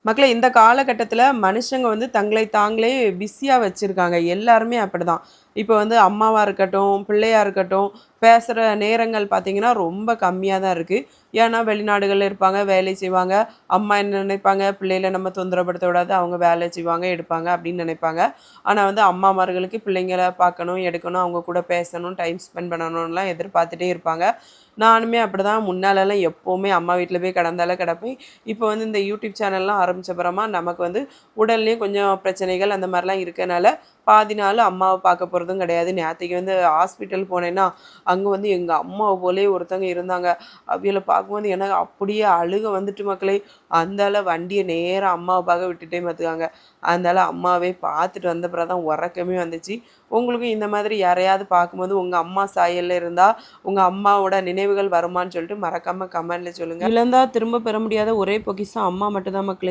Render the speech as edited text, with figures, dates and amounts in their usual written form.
மக்களே இந்த காலகட்டத்தில மனுஷங்க வந்து தங்களை தாங்களே பிஸியா வச்சிருக்காங்க. எல்லாருமே அப்படிதான். இப்போ வந்து அம்மாவா இருக்கட்டும், பிள்ளையா இருக்கட்டும், பேசுற நேரங்கள் பார்த்தீங்கன்னா, ரொம்ப கம்மியா தான் இருக்கு. ஏன்னா வெளிநாடுகள்ல இருப்பாங்க, வேலை செய்வாங்க. அம்மா என்ன நினைப்பாங்க, பிள்ளைகள நம்ம தொந்தரவுபடுத்த கூடாது. அவங்க வேலை செய்வாங்க, எடுப்பாங்க அப்படின்னு நினைப்பாங்க. ஆனா வந்து அம்மாமார்களுக்கு பிள்ளைங்கள பார்க்கணும், எடுக்கணும், அவங்க கூட பேசணும், டைம் ஸ்பெண்ட் பண்ணணும்லாம் எதிர்பார்த்துட்டே இருப்பாங்க. நானுமே அப்படிதான் முன்னாலலாம் எப்பவுமே அம்மா வீட்ல போய் கிடந்தாலே கிடப்பேன். இப்போ வந்து இந்த யூடியூப் சேனல்லாம் ஆரம்பிச்ச அப்புறமா நமக்கு வந்து உடல்லயும் கொஞ்சம் பிரச்சனைகள் அந்த மாரிலாம் இருக்கனால, பாதி நாள் அம்மாவ பார்க்க போறதும் கிடையாது. நேத்தைக்கு வந்து ஹாஸ்பிட்டல் போனேன்னா, அங்க வந்து எங்க அம்மாவ போலயே ஒருத்தவங்க இருந்தாங்க. அவியல பார்க்கும்போது எனக்கு அப்படியே அழுக வந்துட்டு மக்களே! அந்தால வண்டிய நேரா அம்மாவ பார்க்க விட்டுட்டேன் பார்த்துக்கோங்க. அந்தால அம்மாவே பார்த்துட்டு வந்த பிறகு தான் உறக்கமே வந்துச்சு. உங்களுக்கும் இந்த மாதிரி யாரையாவது பார்க்கும்போது உங்க அம்மா சாயல்ல இருந்தா, உங்க அம்மாவோட நினைவுகள் வருமான்னு சொல்லிட்டு மறக்காம கமெண்ட்ல சொல்லுங்க. இழந்தா திரும்ப பெற முடியாத ஒரே பொக்கிஷம் அம்மா மட்டும் தான் மக்களே!